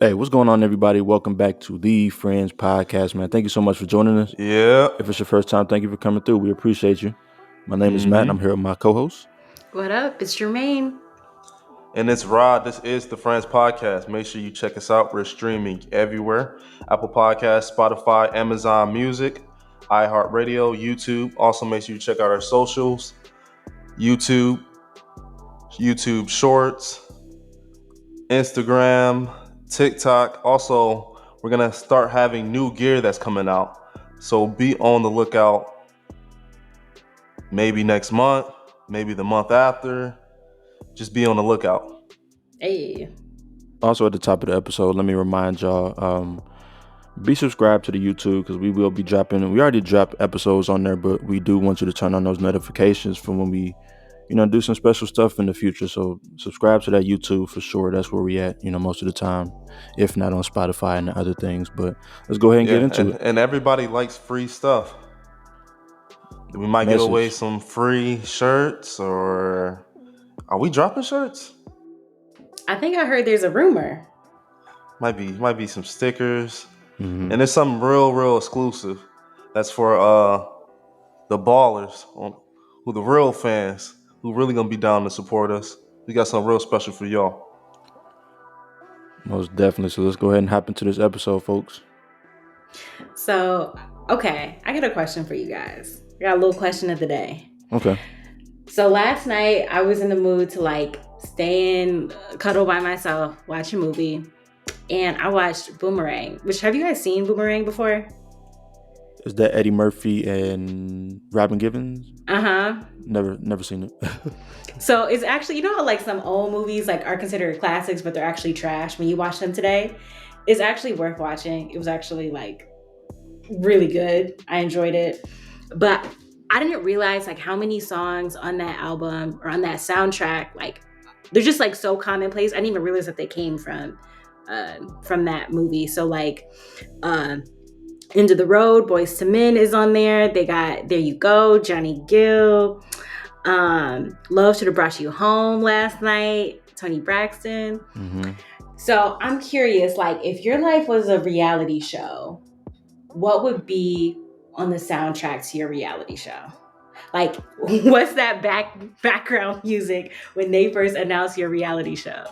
Hey, what's going on, everybody? Welcome back to the Friends Podcast, man. Thank you so much for joining us. Yeah. If it's your first time, thank you for coming through. We appreciate you. My name is Matt, and I'm here with my co-host. What up? It's Jermayne. And it's Rod. This is the Friends Podcast. Make sure you check us out. We're streaming everywhere. Apple Podcasts, Spotify, Amazon Music, iHeartRadio, YouTube. Also, make sure you check out our socials. YouTube Shorts, Instagram, TikTok. Also, we're going to start having new gear that's coming out. So be on the lookout. Maybe next month, maybe the month after. Just be on the lookout. Hey. Also, at the top of the episode, let me remind y'all, be subscribed to the YouTube because we will be dropping. We already dropped episodes on there, but we do want you to turn on those notifications for when we, do some special stuff in the future. So subscribe to that YouTube for sure. That's where we at, most of the time, if not on Spotify and other things. But let's go ahead and get into it. And everybody likes free stuff. We might give away some free shirts, or are we dropping shirts? I think I heard there's a rumor. Might be some stickers. Mm-hmm. And there's something real exclusive. That's for the ballers, who the real fans, who really gonna be down to support us. We got something real special for y'all. Most definitely. So let's go ahead and hop into this episode, folks. So, okay, I got a question for you guys. I got a little question of the day. Okay. So last night I was in the mood to stay in, cuddle by myself, watch a movie, and I watched Boomerang. Which, have you guys seen Boomerang before? Is that Eddie Murphy and Robin Givens? Uh-huh. Never seen it. So it's actually, how some old movies are considered classics, but they're actually trash when you watch them today? It's actually worth watching. It was actually really good. I enjoyed it. But I didn't realize how many songs on that album or on that soundtrack, they're just so commonplace. I didn't even realize that they came from that movie. So End of the Road, Boys to Men is on there. They got There You Go, Johnny Gill, Love Should Have Brought You Home Last Night, Toni Braxton. Mm-hmm. So I'm curious, if your life was a reality show, what would be on the soundtrack to your reality show? What's that background music when they first announced your reality show?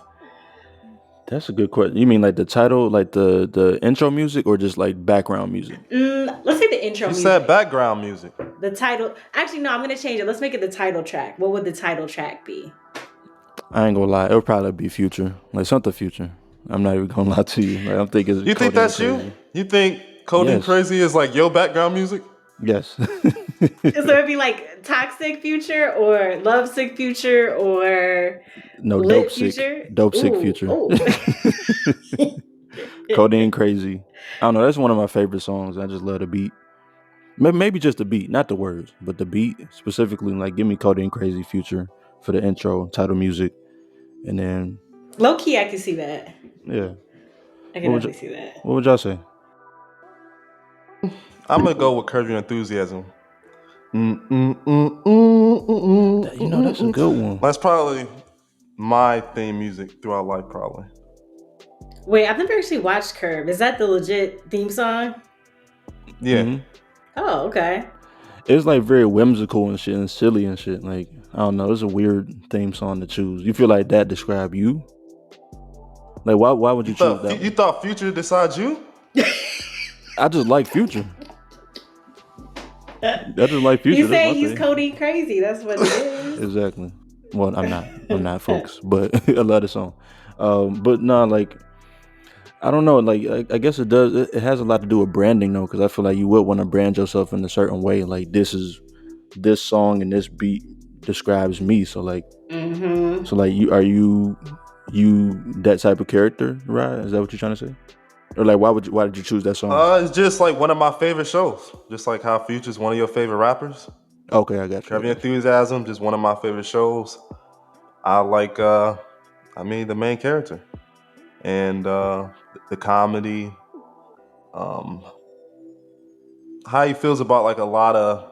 That's a good question. You mean the title, the intro music, or just background music? Let's say the intro music. You said background music. The title. Actually, no, I'm going to change it. Let's make it the title track. What would the title track be? I ain't gonna lie. It would probably be Future. Something Future. I'm not even gonna lie to you. I'm thinking. You think that's you? You think Coding Crazy is your background music? Yes. So it'd be Toxic Future or Lovesick Future or Dope Sick. Dope Sick Future. Codeine Crazy. I don't know. That's one of my favorite songs. I just love the beat. Maybe just the beat, not the words, but the beat specifically. Give me Codeine Crazy Future for the intro, title music, and then low key, I can see that. Yeah, I can definitely see that. What would y'all say? I'm gonna go with Curb Your Enthusiasm. That's a good one. That's probably my theme music throughout life, probably. Wait, I've never actually watched Curb. Is that the legit theme song? Yeah. Mm-hmm. Oh, okay. It's very whimsical and shit and silly and shit. I don't know. It's a weird theme song to choose. You feel like that describe you? Why would you choose that? You thought Future decides you? I just like Future. I just like Future. You say he's Codeine Crazy. That's what it is. Exactly. Well, I'm not, folks. But I love the song. But no, I don't know. I guess it does. It has a lot to do with branding, though, because I feel like you would want to brand yourself in a certain way. This song and this beat describes me. So mm-hmm. So are you that type of character, right? Is that what you're trying to say? Or why did you choose that song? It's just one of my favorite shows. Just like how Future's one of your favorite rappers. Okay, I got you. Curb Your Enthusiasm, just one of my favorite shows. I like, the main character. And the comedy. How he feels about a lot of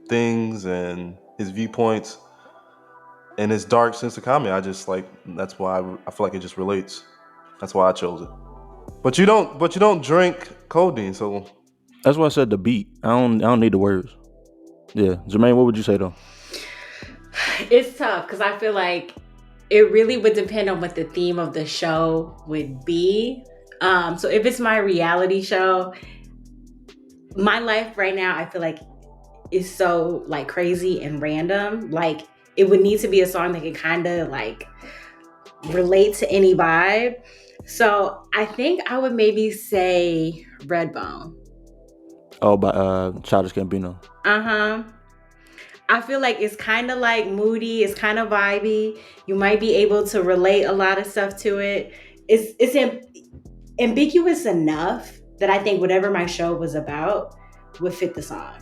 things and his viewpoints. And his dark sense of comedy. I just that's why I feel like it just relates. That's why I chose it. But you don't drink codeine, so That's why I said the beat. I don't need the words. Yeah, Jermaine, what would you say though? It's tough because I feel like it really would depend on what the theme of the show would be. So if it's my reality show, my life right now, I feel like is so like crazy and random. Like it would need to be a song that can kind of like relate to any vibe. So I think I would maybe say Redbone. Oh, by Childish Gambino. Uh-huh. I feel like it's kind of like moody, it's kind of vibey. You might be able to relate a lot of stuff to it. It's ambiguous enough that I think whatever my show was about would fit the song.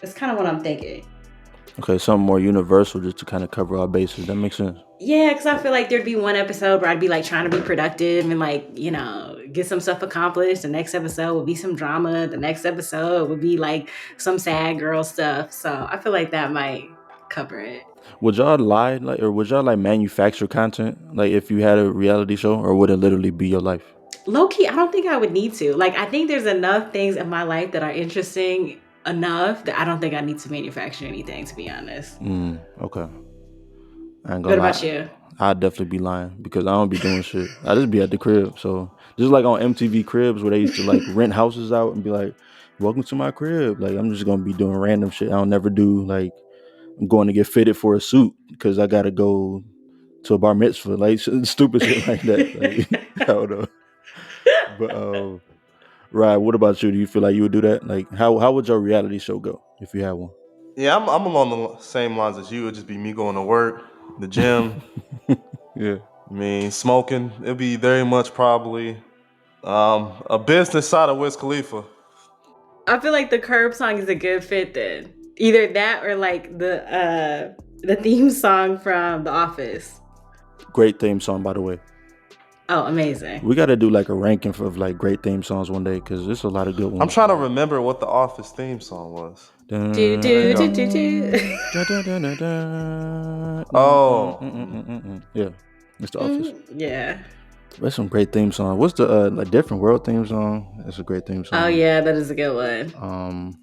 That's kind of what I'm thinking. Okay, something more universal just to kind of cover our bases. That makes sense. Yeah, because I feel like there'd be one episode where I'd be like trying to be productive and like, you know, get some stuff accomplished. The next episode would be some drama. The next episode would be like some sad girl stuff. So I feel like that might cover it. Would y'all lie, like, or would y'all like manufacture content, like if you had a reality show, or would it literally be your life? Low key, I don't think I would need to. Like, I think there's enough things in my life that are interesting enough that I don't think I need to manufacture anything, to be honest. Okay. I ain't gonna What lie. about you? I'd definitely be lying because I don't be doing shit. I just be at the crib. So just like on MTV Cribs where they used to like rent houses out and be like, "Welcome to my crib." Like I'm just gonna be doing random shit. I don't never do like I'm going to get fitted for a suit because I gotta go to a bar mitzvah, like stupid shit like that. Like I don't know. But right, what about you? Do you feel like you would do that? Like how would your reality show go if you had one? yeah, I'm along the same lines as you. It'd just be me going to work, the gym. Yeah. I mean, smoking. It'd be very much probably a business side of Wiz Khalifa. I feel like the Curb song is a good fit then. Either that or like the theme song from The Office. Great theme song, by the way. Oh, amazing. We got to do like a ranking of like great theme songs one day because there's a lot of good ones. I'm trying to remember what the Office theme song was. Do do do do do. Oh, Yeah, it's the Office. Yeah. That's some great theme song. What's the like Different World theme song? That's a great theme song. Oh yeah, that is a good one.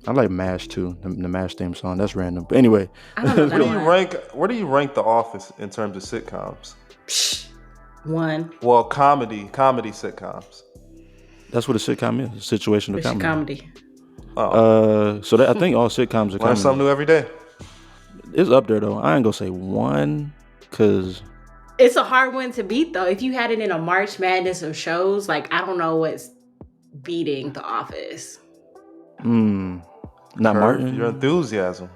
I like MASH too. The MASH theme song. That's random. But anyway, I don't know where do you one. rank? Where do you rank The Office in terms of sitcoms? Psh, one. Well, comedy sitcoms. that's what a sitcom is. A situational It's comedy. Oh, So I think all sitcoms are learn comedy. something new every day. It's up there though. I ain't gonna say one because It's a hard one to beat though. If you had it in a March Madness of shows, like I don't know what's beating The Office. not Curb Martin. your enthusiasm.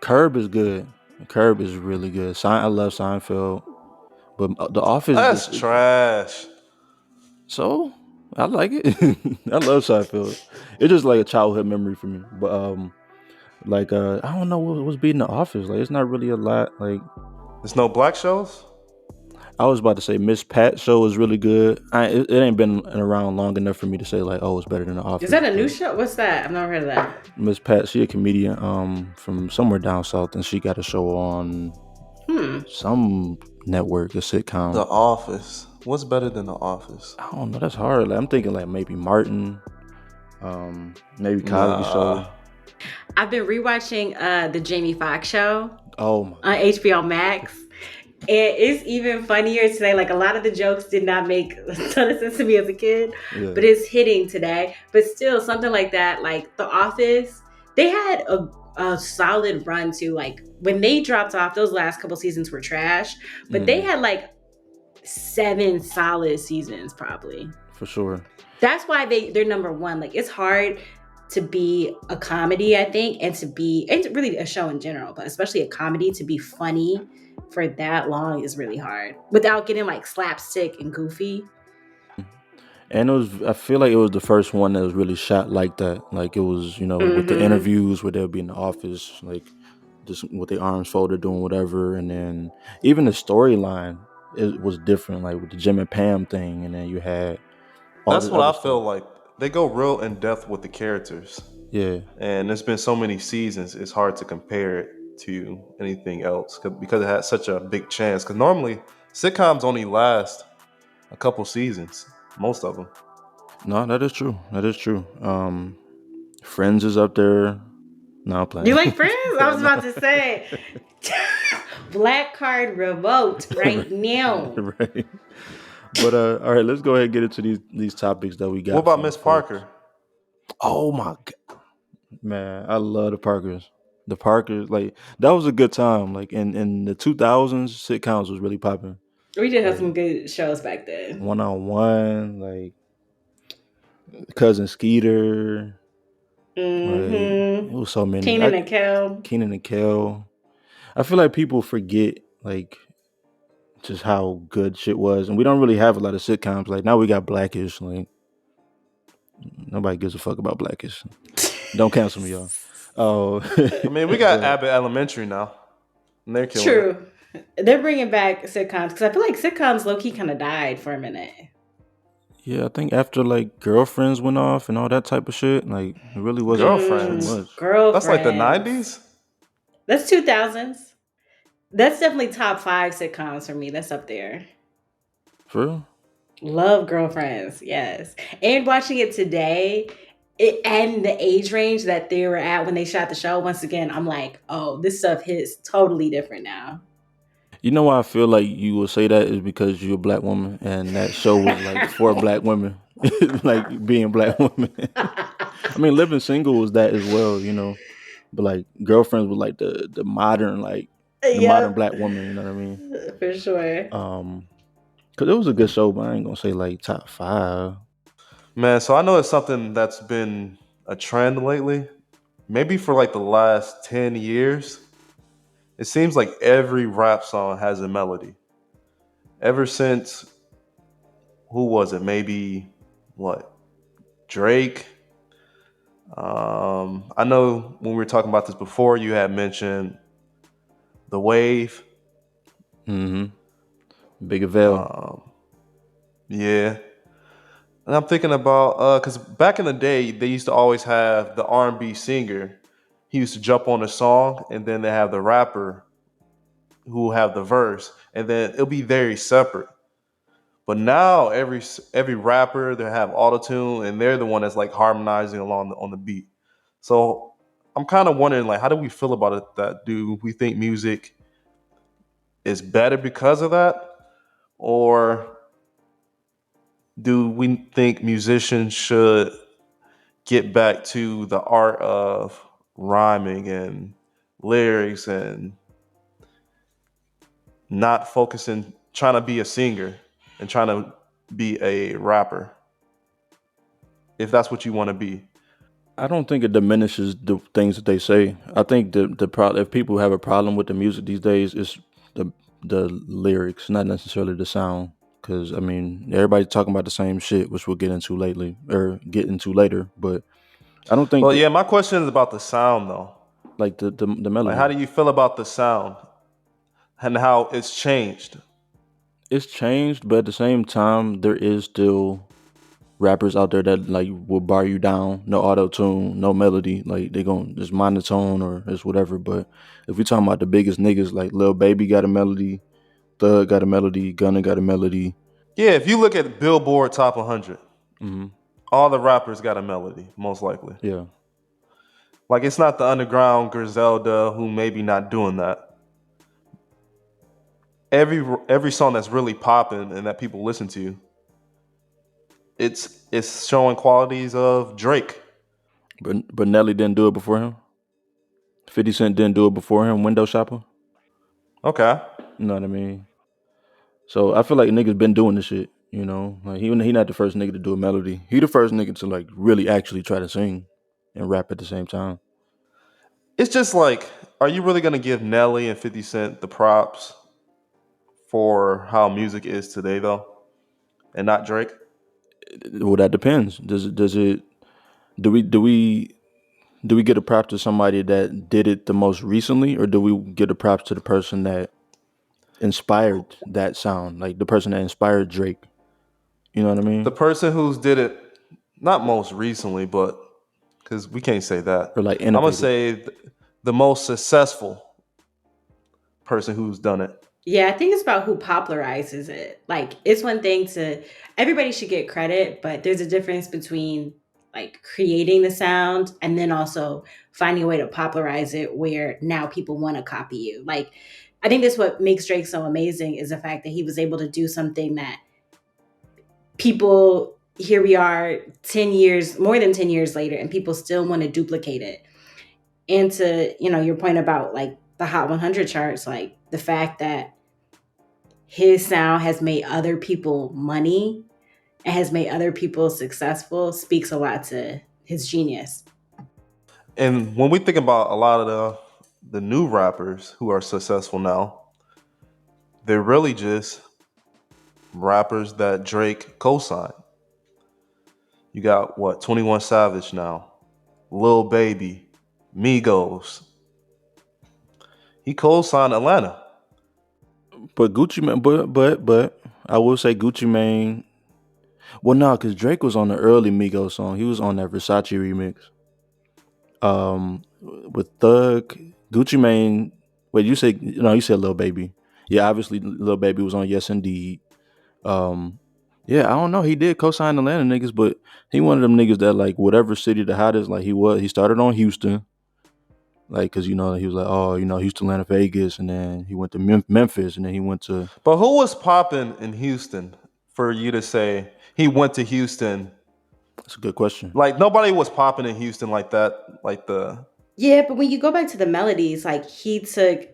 Curb is good. Curb is really good. I love Seinfeld, but The Office. That's trash. So I like it. I love Seinfeld. It's just like a childhood memory for me. But like I don't know what's beating The Office. Like it's not really a lot. Like There's no black shows. I was about to say, Miss Pat show is really good. It ain't been around long enough for me to say like, oh, it's better than The Office. Is that a new show? What's that? I've never heard of that. Miss Pat, she a comedian from somewhere down south, and she got a show on some network, a sitcom. The Office. What's better than The Office? I don't know. That's hard. Like, I'm thinking like maybe Martin, maybe Cosby Show. I've been rewatching the Jamie Foxx show Oh my. on HBO Max. And it's even funnier today. Like a lot of the jokes did not make a ton of sense to me as a kid, Yeah. but it's hitting today. But still, something like that, like The Office, they had a solid run too. Like when they dropped off, those last couple seasons were trash, but they had like 7 solid seasons probably. For sure. That's why they're number one. Like it's hard to be a comedy, I think, and really a show in general, but especially a comedy to be funny for that long is really hard without getting like slapstick and goofy. And I feel like it was the first one that was really shot like that. Like it was, with the interviews where they'll be in the office, like just with their arms folded doing whatever. And then even the storyline, it was different, like with the Jim and Pam thing. And then you had That's what I feel like. They go real in depth with the characters. Yeah. And there's been so many seasons, it's hard to compare it to anything else because it had such a big chance. Because normally sitcoms only last a couple seasons, most of them. No, that is true. That is true. Friends is up there. No, I'm You playing. like Friends? I was No. about to say Black Card Revolt right now. Right. But all right, let's go ahead and get into these topics that we What got about for our Miss folks. Parker? Oh my god, man, I love the Parkers. The Parkers, like that was a good time. Like in the 2000s, sitcoms was really popping. We did have Like some good shows back then. One on One, like Cousin Skeeter, like it Mm-hmm. was so many. Keenan and Kel. Keenan and Kel. I feel like people forget like just how good shit was, and we don't really have a lot of sitcoms. Like now we got Blackish. Like nobody gives a fuck about Blackish. Don't cancel me, y'all. Oh, I mean, we got but Abbott Elementary now, and they're killing it. True. They're bringing back sitcoms because I feel like sitcoms low key kind of died for a minute. yeah, I think after like Girlfriends went off and all that type of shit, like it really wasn't too Girlfriends. much. That's like the Girlfriends. '90s. That's 2000s. That's definitely top five sitcoms for me. That's up there. For real? Love Girlfriends, yes. And watching it today, and the age range that they were at when they shot the show, once again, I'm like, oh, this stuff hits totally different now. You know why I feel like you will say that is because you're a black woman and that show was like for black women, like being black women. I mean, Living Single was that as well, you know. But like Girlfriends was like the modern like the modern Yep, black woman, you know what I mean? for sure. Cause it was a good show, but I ain't gonna say like top five. Man, so I know it's something that's been a trend lately. Maybe for like the last 10 years. It seems like every rap song has a melody. Ever since, who was it? Maybe what? Drake. I know when we were talking about this before, you had mentioned The Wave. Mm-hmm. Big Avail. Um, yeah. And I'm thinking about because back in the day they used to always have the R&B singer. He used to jump on a song, and then they have the rapper who will have the verse, and then it'll be very separate. But now every rapper they have autotune, and they're the one that's like harmonizing along on the beat. So I'm kind of wondering like how do we feel about it? That do we think music is better because of that, or do we think musicians should get back to the art of rhyming and lyrics and not focusing trying to be a singer and trying to be a rapper if that's what you want to be. I don't think it diminishes the things that they say. I think if people have a problem with the music these days, it's the the lyrics, not necessarily the sound. Because I mean, everybody's talking about the same shit, which we'll get into lately or get into later. But I don't think Well, that yeah, my question is about the sound though. like the Like how melody. do you feel about the sound and how it's changed? It's changed, but at the same time, there is still rappers out there that like will bar you down, no auto tune, no melody, like they gon' just monotone or it's whatever. But if we talking about the biggest niggas, like Lil Baby got a melody, Thug got a melody, Gunna got a melody. Yeah, if you look at Billboard Top 100, Hmm. all the rappers got a melody, most likely. Yeah, Like it's not the underground Griselda who maybe not doing that. Every song that's really popping and that people listen to, it's showing qualities of Drake. but Nelly didn't do it before him. 50 Cent didn't do it before him. Window shopper. Okay. You know what I mean? So I feel like niggas been doing this shit. You know, like he not the first nigga to do a melody. He the first nigga to like really actually try to sing and rap at the same time. It's just like, are you really gonna give Nelly and 50 Cent the props for how music is today though? And not Drake? Well, that depends. Does it do we get a prop to somebody that did it the most recently, or do we get a props to the person that inspired that sound, like the person that inspired Drake? You know what I The mean? person who's did it not most recently, but because we can't say that. Or like I'm gonna innovated. say the most successful person who's done it. Yeah, I think it's about who popularizes it. Like, it's one thing to everybody should get credit, but there's a difference between like creating the sound and then also finding a way to popularize it where now people want to copy you. Like, I think that's what makes Drake so amazing is the fact that he was able to do something that people here we are 10 years, more than 10 years later, and people still want to duplicate it. And to, your point about like the Hot 100 charts, like the fact that his sound has made other people money and has made other people successful speaks a lot to his genius. And when we think about a lot of the new rappers who are successful now, they're really just rappers that Drake co-signed. You got what, 21 Savage now, Lil Baby, Migos. He co-signed Atlanta. But Gucci Mane, but I will say Gucci Mane. Well, no, because Drake was on the early Migos song. He was on that Versace remix. With Thug, Gucci Mane. Wait, you said no? You said Lil Baby. Yeah, obviously Lil Baby was on Yes Indeed. Um, yeah, I don't know. He did co-sign Atlanta niggas, but he one of them niggas that like whatever city the hottest. Like he was. He started on Houston. Like, cause he was like, oh, Houston, Atlanta, Vegas, and then he went to Memphis, and then he went to. But who was popping in Houston for you to say he went to Houston? That's a good question. Like nobody was popping in Houston like that. Like the Yeah, but when you go back to the melodies, like he took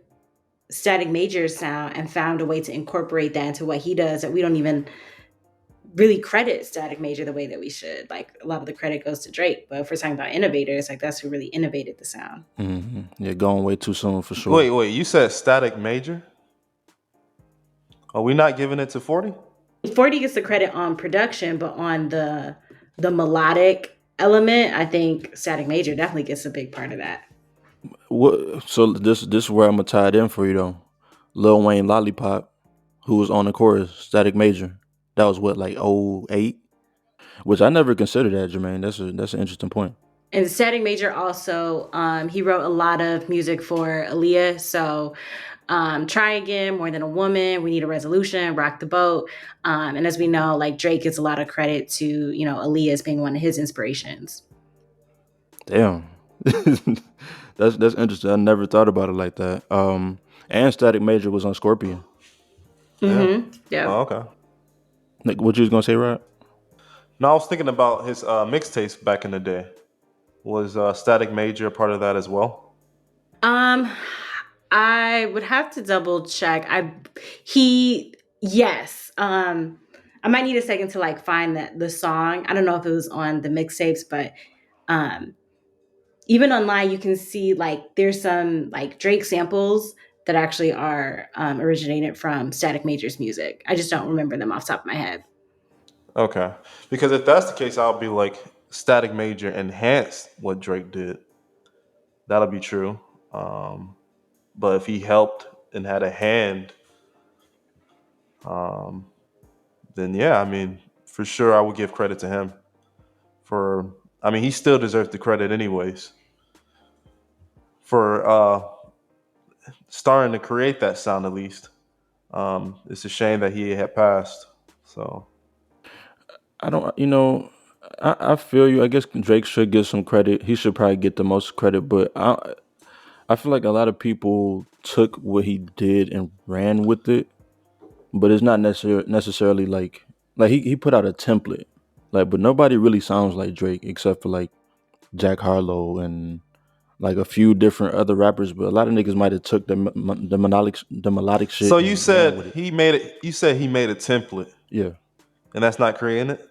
Static Major's sound and found a way to incorporate that into what he does that we don't even really credit Static Major the way that we should. Like a lot of the credit goes to Drake, but if we're talking about innovators, like that's who really innovated the sound. Yeah, going way too soon for sure. wait, you said Static Major? Are we not giving it to 40? 40 gets the credit on production, but on the melodic element, I think Static Major definitely gets a big part of that. What? So this is where I'm gonna tie it in for you though. Lil Wayne Lollipop, who was on the chorus, Static Major. That was what, like 08? Which I never considered that, Jermaine. That's an interesting point. And Static Major also, he wrote a lot of music for Aaliyah. So Try Again, More Than a Woman, We Need a Resolution, Rock the Boat. And as we know, like Drake gets a lot of credit to, Aaliyah as being one of his inspirations. Damn. That's interesting. I never thought about it like that. And Static Major was on Scorpion. Yeah. Yeah. Oh, okay. Like, what you was gonna say, Rod? No, I was thinking about his mixtapes back in the day. Was Static Major a part of that as well? I would have to double check. Yes. I might need a second to like find the song. I don't know if it was on the mixtapes, but um even online you can see like there's some like Drake samples that actually are originated from Static Major's music. I just don't remember them off the top of my head. Okay. Because if that's the case, I'll be like Static Major enhanced what Drake did. That'll be true. Um, but if he helped and had a hand, um, then yeah, I mean, for sure, I would give credit to him. For, I mean, he still deserves the credit anyways for starting to create that sound at least. It's a shame that he had passed. So I don't. I feel you. I guess Drake should get some credit. He should probably get the most credit, but I feel like a lot of people took what he did and ran with it, but it's not necessarily like he put out a template, like, but nobody really sounds like Drake except for like Jack Harlow and like a few different other rappers. But a lot of niggas might have took the melodic so shit you and ran with said it. he made it. You said he made a template, Yeah, and that's not creating it.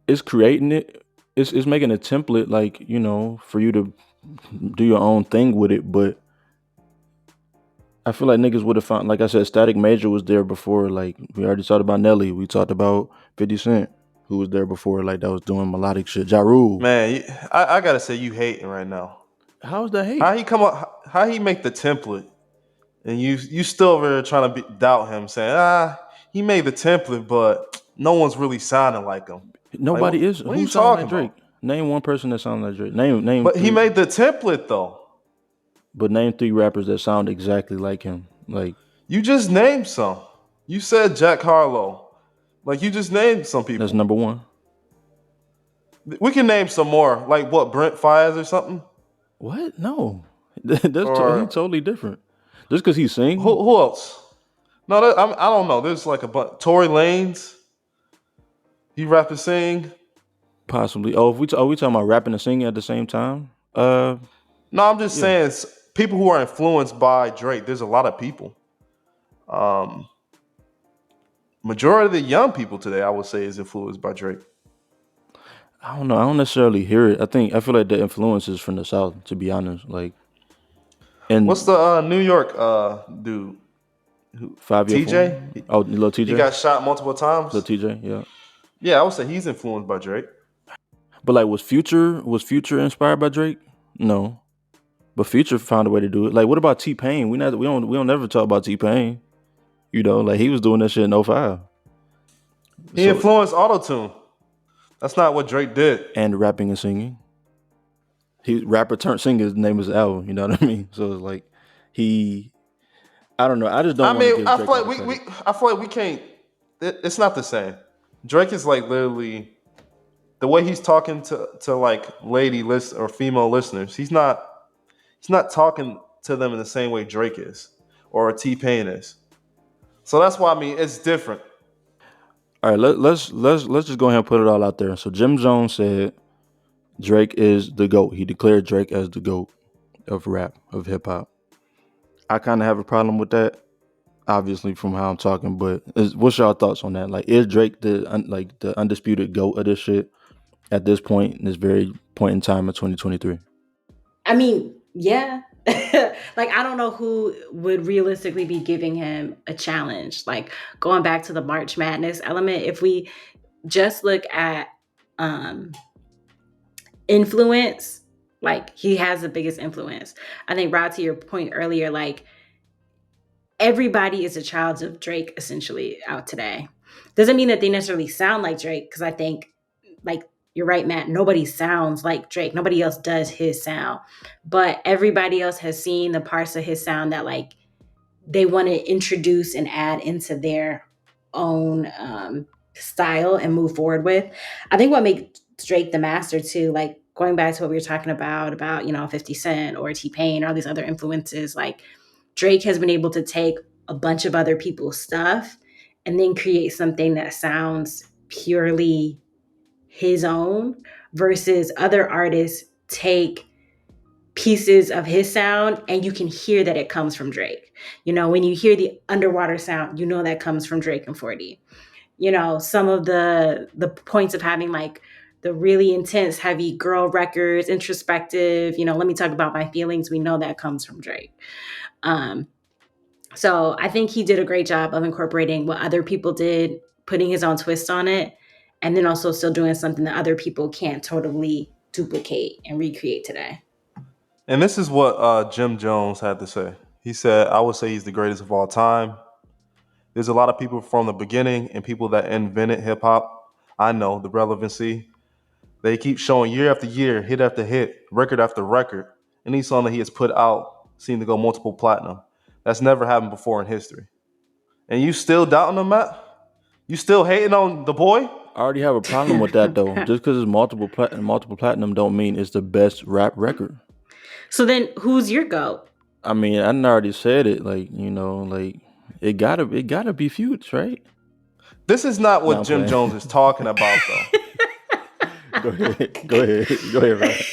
it's creating it. It's making a template, like, for you to do your own thing with it, but I feel like niggas would have found, like I said, Static Major was there before. Like, we already talked about Nelly. We talked about 50 Cent, who was there before, like, that was doing melodic shit. Ja Rule. Man, I gotta say you hating right now. How's that How hate? he come up? How he make the template, and you still over there trying to doubt him, saying he made the template, but no one's really sounding like him. Like Nobody is. what are you Who sound like talking Drake? about? Name one person that sound like Drake. Name But he three. made the template though. But name three rappers that sound exactly like him. Like, You just named some. You said Jack Harlow. Like you just named some That's people. number one. We can name some more. Like what, Brent Fires or something? What? No, he Or totally different. Just because he sing, who else? No, I don't know. There's like a bunch. Tory Lanez. He rap and sing. possibly. Oh, if we talking about rapping and singing at the same time? No, I'm just Yeah. saying people who are influenced by Drake. There's a lot of people. Um, Majority of the young people today, I would say, is influenced by Drake. I don't know. I don't necessarily hear it. I feel like the influence is from the south. To be honest, like What's and the New York dude? Who, 5 year TJ? form. Oh, little He TJ, got shot multiple little times. TJ. Yeah. Yeah, I would say he's influenced by Drake. But like, was Future inspired by Drake? No. But Future found a way to do it. Like, what about T Pain? We don't never talk about T Pain. Like he was doing that shit in '05. He So influenced autotune. That's not what Drake did. and rapping and singing. He rapper turned singer. His name is Al. You know what I mean? So it's like he. I don't know. I just I don't want to mean, give I Drake feel all like the credit. I feel like we can't. It's not the same. Drake is like literally the way he's talking to like lady list or female listeners. He's not talking to them in the same way Drake is or T Pain is. So that's why I mean it's different. All right, let's just go ahead and put it all out there. So Jim Jones said Drake is the GOAT. He declared Drake as the GOAT of rap, of hip hop. I kind of have a problem with that, obviously from how I'm talking. But what's y'all thoughts on that? Like, is Drake the undisputed GOAT of this shit at this point in this very point in time in 2023? I mean, yeah. Like, I don't know who would realistically be giving him a challenge. Like, going back to the March Madness element, if we just look at um influence, like, he has the biggest influence. I think, Rod, to your point earlier, like, everybody is a child of Drake essentially out today. Doesn't mean that they necessarily sound like Drake, because I think, like, you're right, Matt, nobody sounds like Drake. Nobody else does his sound. But everybody else has seen the parts of his sound that, like, they want to introduce and add into their own style and move forward with. I think what makes Drake the master too, like, going back to what we were talking about, 50 Cent or T Pain or all these other influences, like, Drake has been able to take a bunch of other people's stuff and then create something that sounds purely his own, versus other artists take pieces of his sound and you can hear that it comes from Drake. When you hear the underwater sound, that comes from Drake and 40. Some of the points of having, like, the really intense, heavy girl records, introspective, let me talk about my feelings, we know that comes from Drake. Um, so I think he did a great job of incorporating what other people did, putting his own twist on it, and then also still doing something that other people can't totally duplicate and recreate today. And this is what Jim Jones had to say. He said, I would say he's the greatest of all time. There's a lot of people from the beginning and people that invented hip hop. I know the relevancy. They keep showing year after year, hit after hit, record after record. Any song that he has put out seemed to go multiple platinum. That's never happened before in history. And you still doubting him, Matt? You still hating on the boy? I already have a problem with that though. Just because it's multiple platinum don't mean it's the best rap record. So then, who's your GOAT? I mean, I done already said it. Like, like it gotta be Future, right? This is not No, what I'm Jim playing. Jones is talking about, though. Go ahead, right?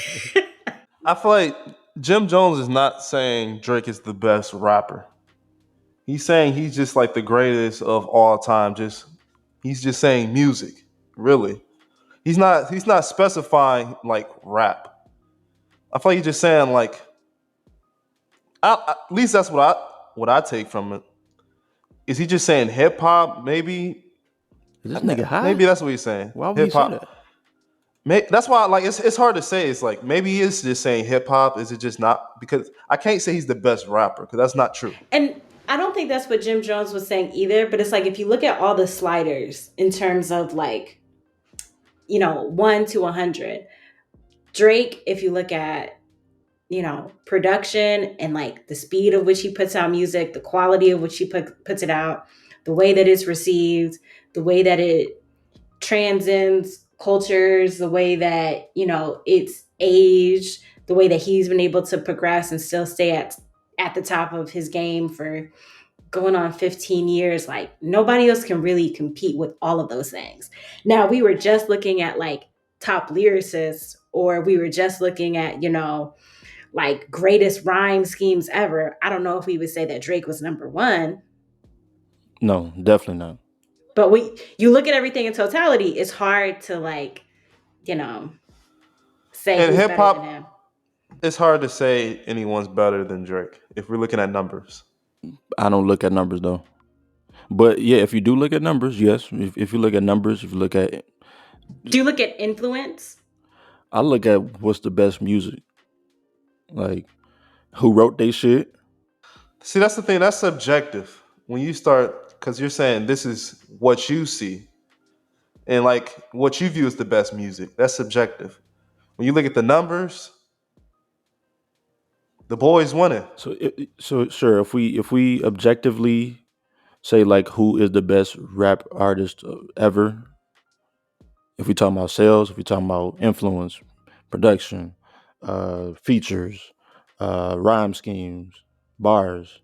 I feel like Jim Jones is not saying Drake is the best rapper. He's saying he's just like the greatest of all time. He's just saying music, really. He's not specifying like rap. I feel like he's just saying like at least that's what I take from it. Is he just saying hip hop? Maybe Is this nigga high? maybe that's what he's saying. Why would he Hip say that? hop. That's why like it's hard to say. It's like maybe he is just saying hip hop. Is it just not because I can't say he's the best rapper because that's not true. And I don't think that's what Jim Jones was saying either, but it's like, if you look at all the sliders in terms of, like, 1 to 100, Drake, if you look at production and like the speed of which he puts out music, the quality of which he puts it out, the way that it's received, the way that it transcends cultures, the way that it's aged, the way that he's been able to progress and still stay at the top of his game for going on 15 years. Like nobody else can really compete with all of those things. Now we were just looking at like top lyricists, or we were just looking at like greatest rhyme schemes ever. I don't know if we would say that Drake was number one, No, definitely not. but you look at everything in totality, it's hard to like, you know, say In who's hip better than him. hop, it's hard to say anyone's better than Drake if we're looking at numbers. I don't look at numbers though. But yeah, if you do look at numbers, yes. If you look at numbers, if you look at, Do you look at influence? I look at what's the best music, like who wrote they shit. See, that's the thing. That's subjective. When you start, because you're saying this is what you see, and like what you view as the best music. That's subjective. When you look at the numbers, the boys won it. So sure, if we objectively say like who is the best rap artist ever, if we talking about sales, if we talking about influence, production, features, rhyme schemes, bars.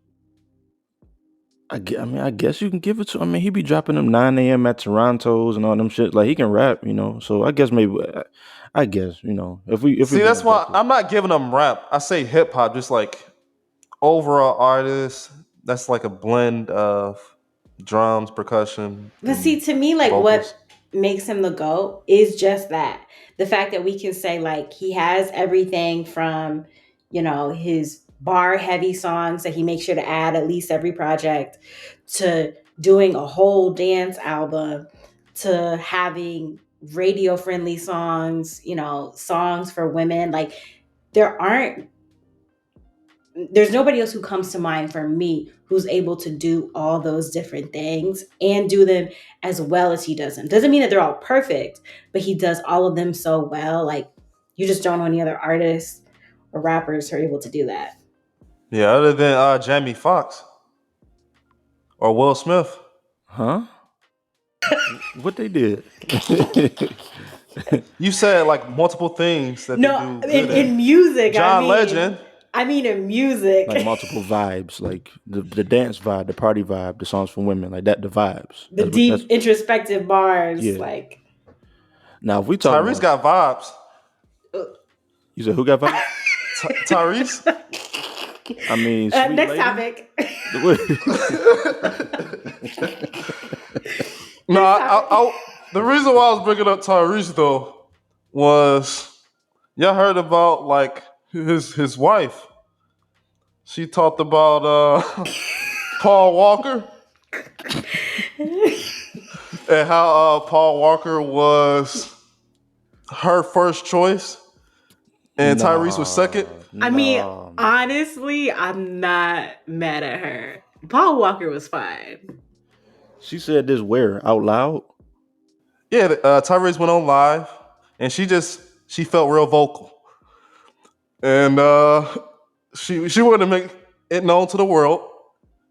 I mean, I guess you can give it to. I mean, he be dropping them 9 a.m. at Toronto's and all them shit. Like he can rap. So I guess maybe, I guess if we See, being that's why objective. I'm not giving them rap. I say hip hop, just like overall artist. That's like a blend of drums, percussion, But see, and to me, like vocals. what makes him the GOAT is just that. The fact that we can say like he has everything from, his bar heavy songs that he makes sure to add at least every project, to doing a whole dance album, to having radio friendly songs, songs for women. Like there aren't there's nobody else who comes to mind for me who's able to do all those different things and do them as well as he does them. Doesn't mean that they're all perfect, but he does all of them so well. Like you just don't know any other artists or rappers who are able to do that. Yeah, other than Jamie Foxx or Will Smith. Huh? What they did? You said like multiple things that they No, do in, good in at. music, John Legend. I mean in music. Like multiple vibes, like the dance vibe, the party vibe, the songs for women, like that, the vibes. The That's deep introspective bars, yeah. like Now if we talking Tyrese about, got vibes. you said who got vibes? Tyrese. I mean, sweet next lady. topic. No, the reason why I was bringing up Tyrese though was y'all heard about like his wife. She talked about Paul Walker and how Paul Walker was her first choice and Tyrese was second. I mean, Nah. honestly, I'm not mad at her. Paul Walker was fine. She said this where out loud. Yeah, Tyrese went on live and she felt real vocal. And she wanted to make it known to the world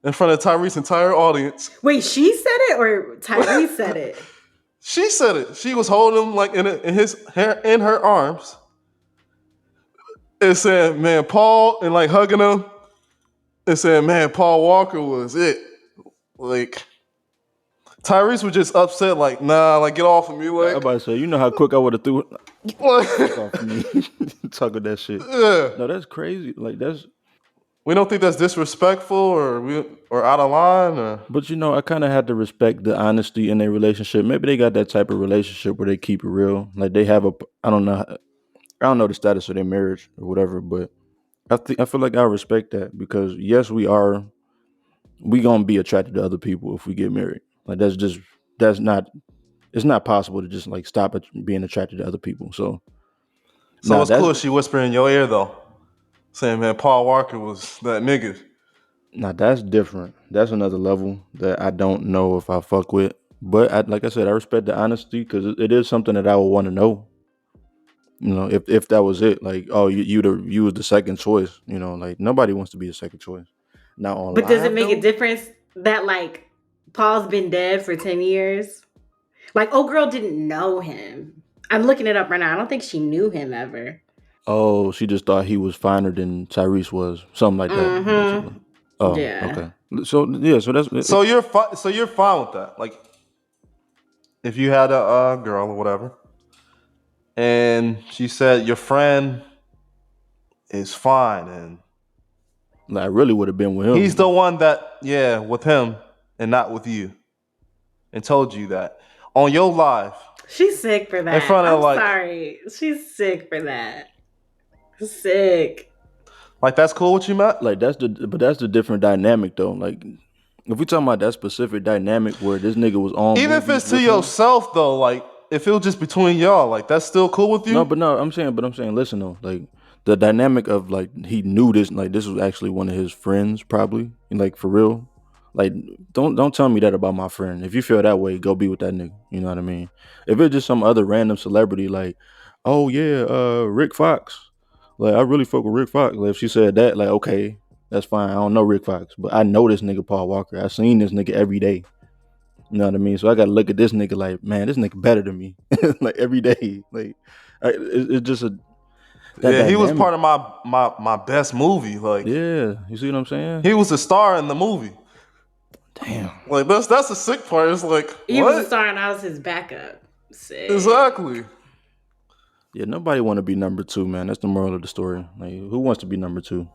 in front of Tyrese's entire audience. Wait, she said it or Tyrese said it? She said it. She was holding him like in her arms and saying, "Man, Paul," and like hugging him and saying, "Man, Paul Walker was it." Like Tyrese was just upset, like, "Nah, like get off of me," I'm like, about to say, you know how quick I would have threw it like off me. Talking that shit. yeah. No, that's crazy. Like that's. We don't think that's disrespectful or out of line or. But I kind of had to respect the honesty in their relationship. Maybe they got that type of relationship where they keep it real. Like they have a. I don't know. I don't know the status of their marriage or whatever, but I feel like I respect that because yes, we gonna be attracted to other people if we get married. Like that's not it's not possible to just like stop being attracted to other people. So So now it's that's cool if she whisper in your ear though, saying, "Man, Paul Walker was that nigga." now that's different. That's another level that I don't know if I fuck with. But like I said, I respect the honesty because it is something that I would want to know. You know, if that was it, like, oh, you was the second choice. You know, like nobody wants to be the second choice. Now on But does it live make a though, difference that like Paul's been dead for 10 years? Like, oh girl didn't know him. I'm looking it up right now. I don't think she knew him ever. oh, she just thought he was finer than Tyrese was, something like that, Mm-hmm. basically. Oh, Yeah. okay. So yeah, so that's So you're fine. So you're fine with that. Like, if you had a girl or whatever, and she said your friend is fine, and like, I really would have been with he's the him. one that, yeah, with him and not with you, and told you that on your live She's sick for in that. front of I'm sorry. She's sick for that. Sick. like that's cool with you, Matt? Like that's the different dynamic though. Like if we talking about that specific dynamic where this nigga was on Even if movies it's to with him. yourself though, like if it was just between y'all, like that's still cool with No, you? but no, I'm saying, listen though, like the dynamic of like he knew this, like this was actually one of his friends, probably, and, like for real. Like don't tell me that about my friend. If you feel that way, go be with that nigga. You know what I mean? If it's just some other random celebrity, like, oh yeah, Rick Fox, like I really fuck with Rick Fox. Like if she said that, like okay, that's fine. I don't know Rick Fox, but I know this nigga Paul Walker. I seen this nigga every day. You know what I mean? So I gotta look at this nigga like, man, this nigga better than me, like every day. Like it's just that Yeah, he was dynamic. part of my best movie. Like Yeah, you see what I'm saying? he was the star in the movie. Damn. Like that's the sick part. It's like He was a what? star and I was his backup. Sick. Exactly. Yeah, nobody want to be number two, man. That's the moral of the story. Like, who wants to be number two,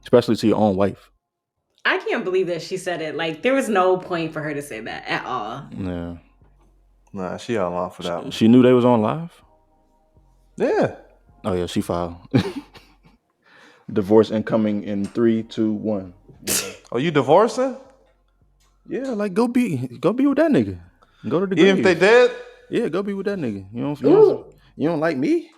especially to your own wife? I can't believe that she said it. Like, there was no point for her to say that at all. Yeah, Nah, she out line for that one. she knew they was on live. Yeah. Oh yeah, she filed. Divorce incoming in 3, 2, 1. Are you divorcing? Yeah, like go be with that nigga. Go to the Even if they grave. dead? Yeah, go be with that nigga. Ooh. You don't like me?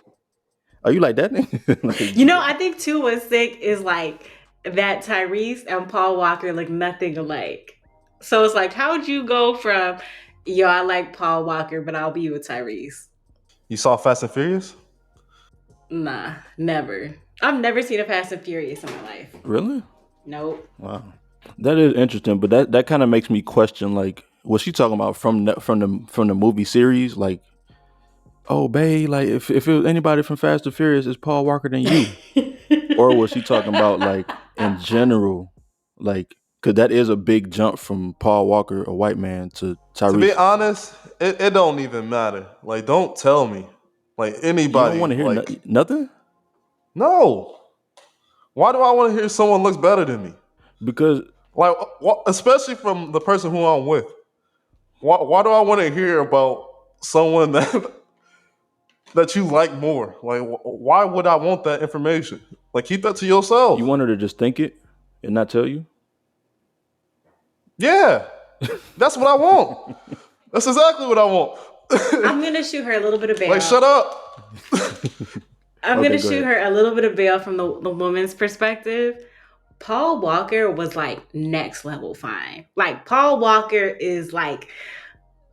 Are you like that nigga? Like, You know, I think too what's sick is like that Tyrese and Paul Walker look nothing alike. So it's like, how'd you go from, yo, I like Paul Walker, but I'll be with Tyrese? You saw Fast and Furious? Nah, never. I've never seen a Fast and Furious in my life. really? Nope. Wow, that is interesting. But that kind of makes me question, like, was she talking about from the movie series? Like, oh, babe, like if it was anybody from Fast and Furious, it's Paul Walker than you, or was she talking about like in general, like, because that is a big jump from Paul Walker, a white man, to To be Tyrese. honest, it don't even matter. Like, don't tell me. Like You don't anybody. want to hear Like, nothing no. Why do I want to hear someone looks better than me? because Like, especially from the person who I'm with. Why do I want to hear about someone that that you like more? Like, why would I want that information? Like, keep that to yourself. you want her to just think it and not tell you. Yeah, that's what I want. That's exactly what I want. I'm gonna shoot her a little bit of bail. Like, shut up. I'm Okay, gonna go shoot ahead. her a little bit of bail from the woman's perspective. Paul Walker was like next level fine. Like Paul Walker is like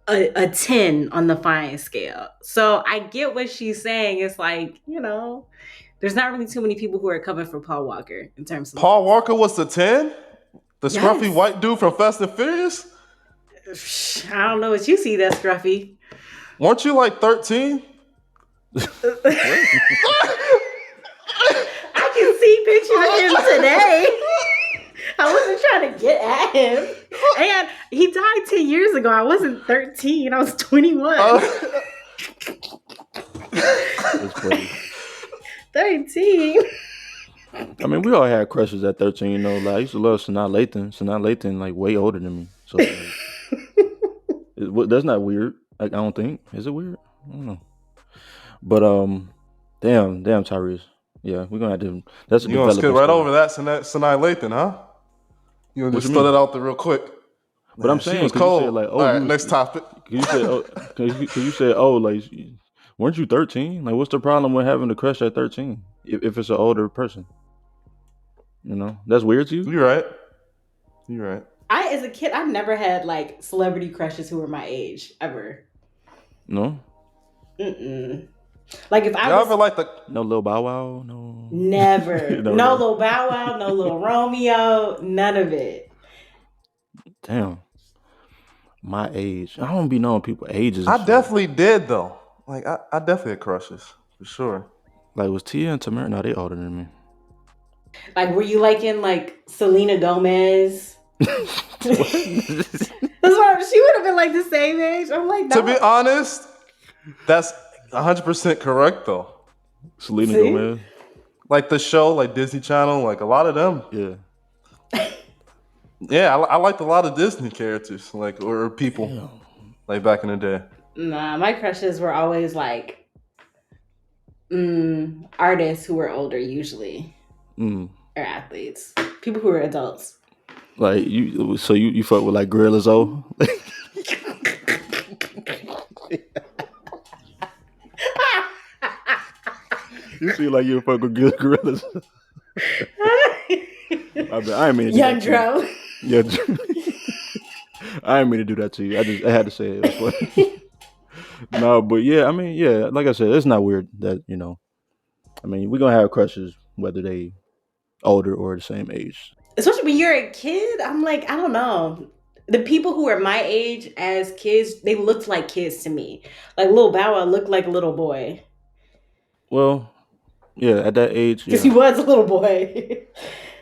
a 10 on the fine scale. So I get what she's saying. It's like, you know, there's not really too many people who are coming for Paul Walker in terms of Paul looks. Walker was the 10? The scruffy Yes. white dude from Fast and Furious? I don't know what you see that scruffy. Weren't you like 13? I can see pictures of him today. I wasn't trying to get at him. And he died 10 years ago. I wasn't 13. I was 21. That's funny. 13. I mean, we all had crushes at 13, you know. Like I used to love Sanaa Lathan. Sanaa Lathan, like, way older than me. So like, that's not weird. Like, I don't think. Is it weird? I don't know. But damn, Tyrese. Yeah, we're gonna have to. That's a You gonna skip developing right story. over that Sanaa Lathan, huh? You gonna What just you throw mean? that out there real quick. But I'm Man, she saying, was cause you said cold. like, All oh, right, next topic. cause you said, oh, cause you said, oh, like, weren't you 13? Like, what's the problem with having a crush at 13? If it's an older person, you know, that's weird to you. You're right. You're right. As a kid, I've never had like celebrity crushes who were my age ever. No. Mm-mm. Like if I Y'all ever was like the No Lil Bow Wow, no. never, No, no no. little Bow Wow, no little Romeo, none of it. Damn, my age. I don't be knowing people ages and I shit. definitely did though. Like I definitely had crushes for sure. Like was Tia and Tamara? No, they older than me. Like, were you liking like Selena Gomez? What? That's why she would have been like the same age. I'm like, To be no. honest, that's 100% correct though. Selena See? Gomez. Like the show, like Disney Channel, like a lot of them. Yeah. Yeah, I liked a lot of Disney characters, like or people, Damn. like back in the day. Nah, my crushes were always like artists who were older, usually, Mm. or athletes, people who were adults. Like you, so you fuck with like Gorilla O. You see, like you fuck with Gorillas. I didn't mean to do Young that to you. Dro. Yeah, I didn't mean to do that to you. I had to say it. It was funny. No, but yeah, I mean, yeah, like I said, it's not weird that I mean, we're gonna have crushes whether they older or the same age. Especially when you're a kid, I'm like, I don't know. The people who were my age as kids, they looked like kids to me. Like Lil Bow Wow looked like a little boy Well, yeah, at that age, because he yeah. was a little boy.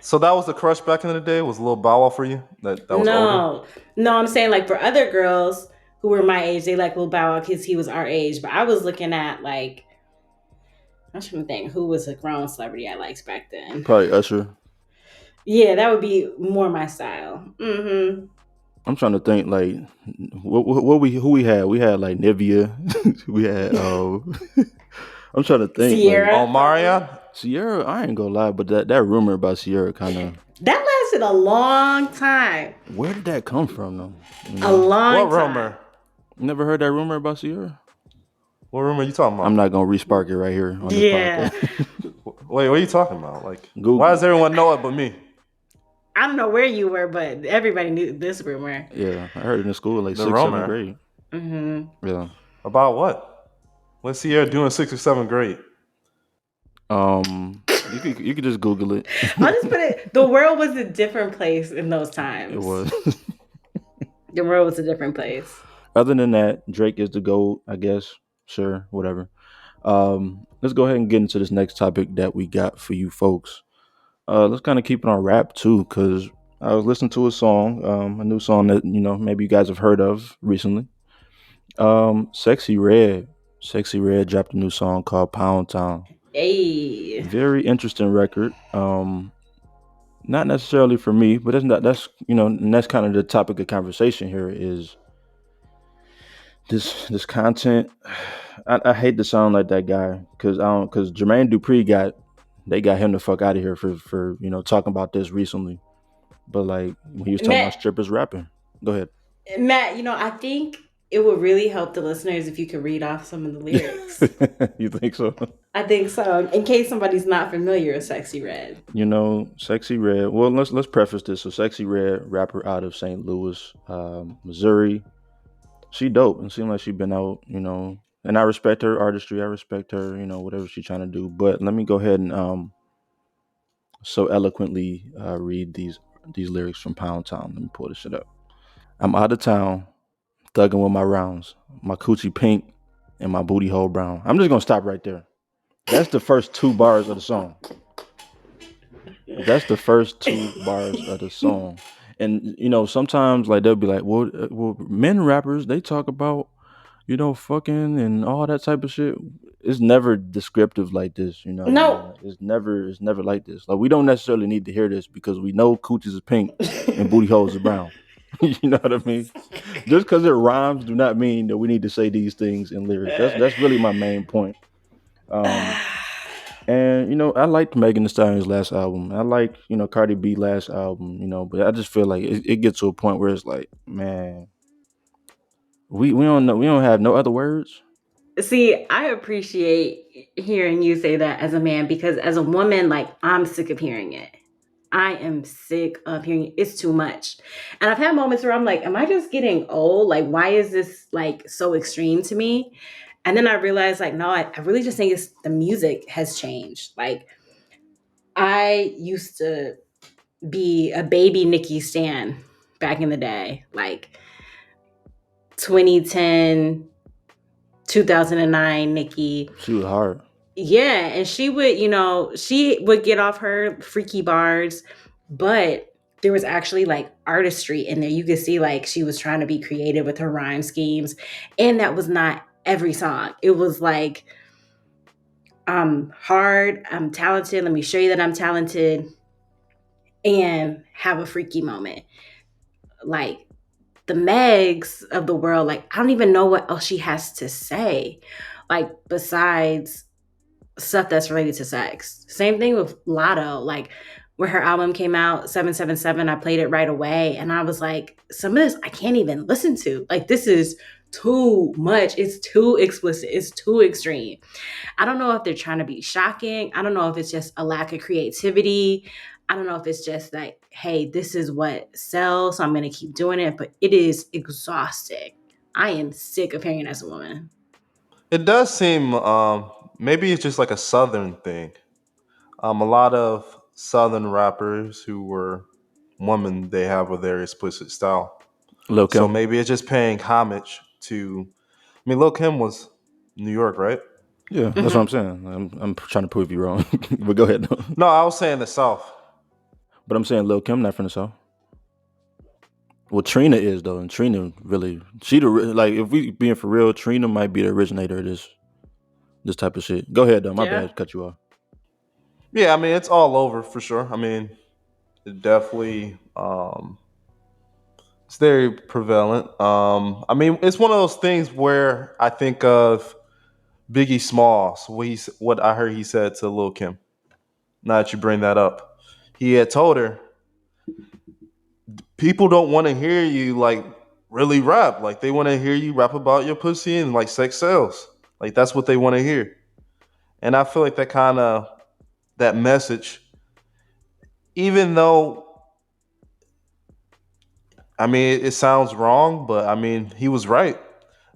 So that was the crush back in the day. Was a little Bow Wow for you? That was older. No, no, I'm saying like for other girls who were my age, they like Lil Bow Wow because he was our age. But I was looking at like I'm trying to think who was a grown celebrity I liked back then. Probably Usher. Yeah, that would be more my style. I'm trying to think like what we who we had. We had like Nivea. We had I'm trying to think like Oh, Sierra, probably. Marion. Sierra. I ain't gonna lie, but that rumor about Sierra kind of That lasted a long time. where did that come from though? A What long time. rumor? Never heard that rumor about Sierra. What rumor you talking I'm about? not gonna respark it right here on this Yeah. podcast. Wait, what are you talking about? Like, why Google. does everyone know it but me? I don't know where you were, but everybody knew this rumor. Yeah, I heard it in school like The sixth, seventh rumor grade. hmm Yeah. about what? What's Sierra doing 6th or 7th grade? You could just Google it. I'll just put it. The world was a different place in those It times. was. The world was a different place. Other than that, Drake is the GOAT, I guess. Sure, whatever. Let's go ahead and get into this next topic that we got for you folks. Let's kind of keep it on rap too, because I was listening to a new song that maybe you guys have heard of recently. Sexy Red, Sexy Red dropped a new song called Pound Town. Hey, Very interesting record. Not necessarily for me, but and that's kind of the topic of conversation here is this content. I hate to sound like that guy because Jermaine Dupri they got him the fuck out of here for talking about this recently. But like when he was talking about Matt. strippers rapping, go ahead. Matt, I think it would really help the listeners if you could read off some of the lyrics. You think so? I think so. In case somebody's not familiar with Sexy Red. Sexy Red. Well, let's preface this. So, Sexy Red, rapper out of St. Louis, Missouri. She dope and seemed like she been out. And I respect her artistry. I respect her. Whatever she's trying to do. But let me go ahead and so eloquently read these lyrics from Pound Town. Let me pull this shit up. I'm out of town, thugging with my rounds, my coochie pink, and my booty hole brown. I'm just gonna stop right there. That's the first two bars of the song. That's the first two bars of the song. And sometimes like they'll be like, well, men rappers they talk about fucking and all that type of shit. It's never descriptive like this. You know what I mean? No. Like, it's never like this. Like we don't necessarily need to hear this because we know coochies is pink and booty holes is brown. You know what I mean? Just because it rhymes do not mean that we need to say these things in lyrics. That's really my main point. And I liked Megan Thee Stallion's last album. I like Cardi B last album. But I just feel like it gets to a point where it's like, man, we don't know, we don't have no other words. See, I appreciate hearing you say that as a man because as a woman, like I'm sick of hearing it. I am sick of hearing it. It's too much. And I've had moments where I'm like, am I just getting old? Like, why is this like so extreme to me? And then I realized, like, no, I really just think it's the music has changed. Like, I used to be a baby Nicki stan back in the day, like 2010, 2009 Nicki. She was hard. Yeah, and she would get off her freaky bars, but there was actually like artistry in there. You could see like she was trying to be creative with her rhyme schemes, and that was not every song. It was like, I'm hard, I'm talented, let me show you that I'm talented, and have a freaky moment. Like the Megs of the world, like I don't even know what else she has to say, like besides stuff that's related to sex. Same thing with Lotto. Like when her album came out, 777, I played it right away. And I was like, some of this I can't even listen to. Like, this is too much. It's too explicit. It's too extreme. I don't know if they're trying to be shocking. I don't know if it's just a lack of creativity. I don't know if it's just like, hey, this is what sells, so I'm going to keep doing it. But it is exhausting. I am sick of hearing it as a woman. It does seem maybe it's just like a southern thing. A lot of southern rappers who were women, they have a very explicit style. Lil So Kim. maybe it's just paying homage to. I mean, Lil Kim was New York, right? Yeah, that's what I'm Hmm. saying. I'm trying to prove you wrong, but go ahead. Though. No, I was saying the South. But I'm saying Lil Kim not from the south. Well, Trina is though, and Trina really like if we being for real, Trina might be the originator of this type of shit. Go ahead though. My Yeah. bad, cut you off. Yeah, I mean it's all over for sure. I mean, it definitely it's very prevalent. I mean, it's one of those things where I think of Biggie Smalls. What I heard he said to Lil Kim. Now that you bring that up, he had told her, people don't want to hear you like really rap. Like they want to hear you rap about your pussy and like sex sells. Like that's what they want to hear. And I feel like that message, even though I mean it sounds wrong, but I mean he was right.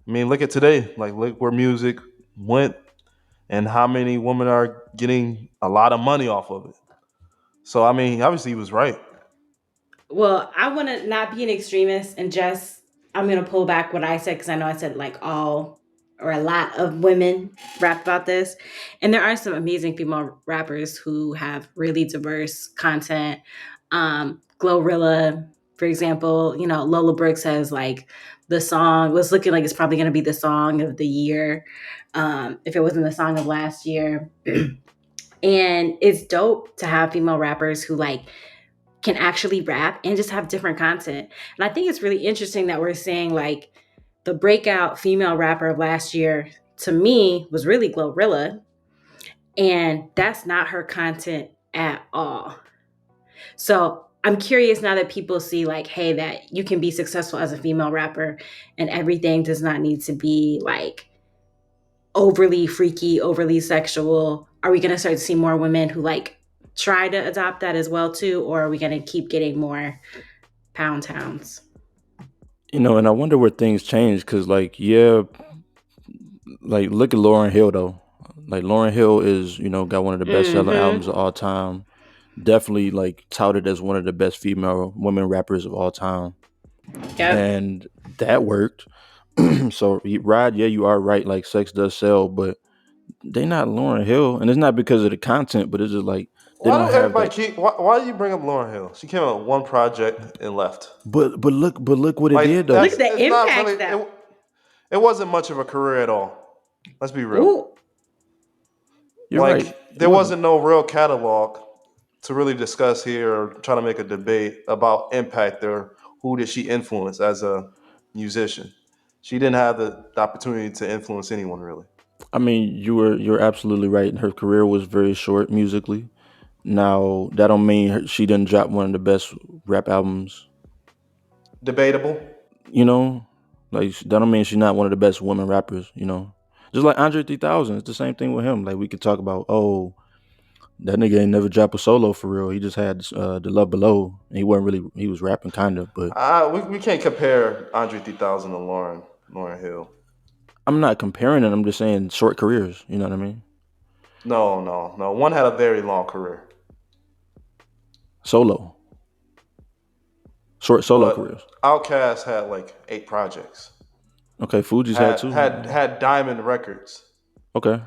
I mean look at today, like look where music went and how many women are getting a lot of money off of it. So I mean obviously he was right. Well, I want to not be an extremist and just, I'm going to pull back what I said because I know I said like all or a lot of women rap about this. And there are some amazing female rappers who have really diverse content. Glorilla, for example, Lola Brooks has like the song, was looking like it's probably going to be the song of the year, if it wasn't the song of last year. And it's dope to have female rappers who like can actually rap and just have different content. And I think it's really interesting that we're seeing like the breakout female rapper of last year to me was really Glorilla. And that's not her content at all. So I'm curious now that people see like, hey, that you can be successful as a female rapper and everything does not need to be like overly freaky, overly sexual. Are we going to start to see more women who like try to adopt that as well too? Or are we going to keep getting more pound towns? And I wonder where things change because, like, yeah, like look at Lauren Hill though. Like Lauren Hill is, got one of the best selling albums Mm-hmm. of all time. Definitely like touted as one of the best female women rappers of all time, Yep. and that worked. So, Rod, yeah, you are right. Like, sex does sell, but they not Lauren Hill, and it's not because of the content, but it's just like they Why don't do have everybody that. keep? Why do you bring up Lauren Hill? She came out with one project and left. But look what it did Like Look though. at that's the it's not really impact that. it wasn't much of a career at all. Let's be real. Ooh. You're right. Like It there wasn't. wasn't no real catalog to really discuss here or try to make a debate about impact or who did she influence as a musician. She didn't have the opportunity to influence anyone really. I mean, you're absolutely right. Her career was very short musically. Now that don't mean she didn't drop one of the best rap albums. Debatable. You know, like that don't mean she's not one of the best women rappers. Just like Andre 3000, it's the same thing with him. Like we could talk about, oh, that nigga ain't never dropped a solo for real. He just had the Love Below, and he was rapping kind of, but We can't compare Andre 3000 to Lauren Hill. I'm not comparing it. I'm just saying short careers. You know what I mean? No. One had a very long career, Solo, short solo careers. but Outkast had like 8 projects. Okay, Fuji's had Had two. had had diamond records. Okay,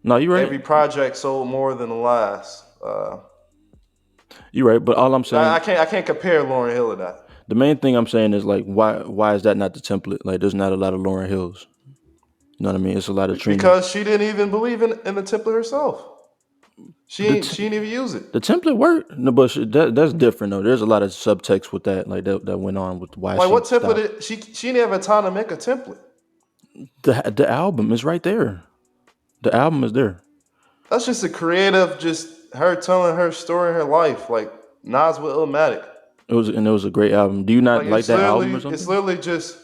no, you're right. Every project sold more than the last. You're right. But all I'm saying, I can't compare Lauryn Hill to that the main thing I'm saying is like, why is that not the template? Like, there's not a lot of Lauren Hills. You know what I mean? It's a lot of Trina. because she didn't even believe in the template herself. The t- She didn't even use it. the template worked. No, but that's different though. There's a lot of subtext with that, like that went on with why Like she what template? stopped. She didn't have time to make a template. The album is right there. The album is there. That's just a creative, just her telling her story in her life, like Nas with Illmatic. It was a great album. Do you not Like like that album or it's something? literally just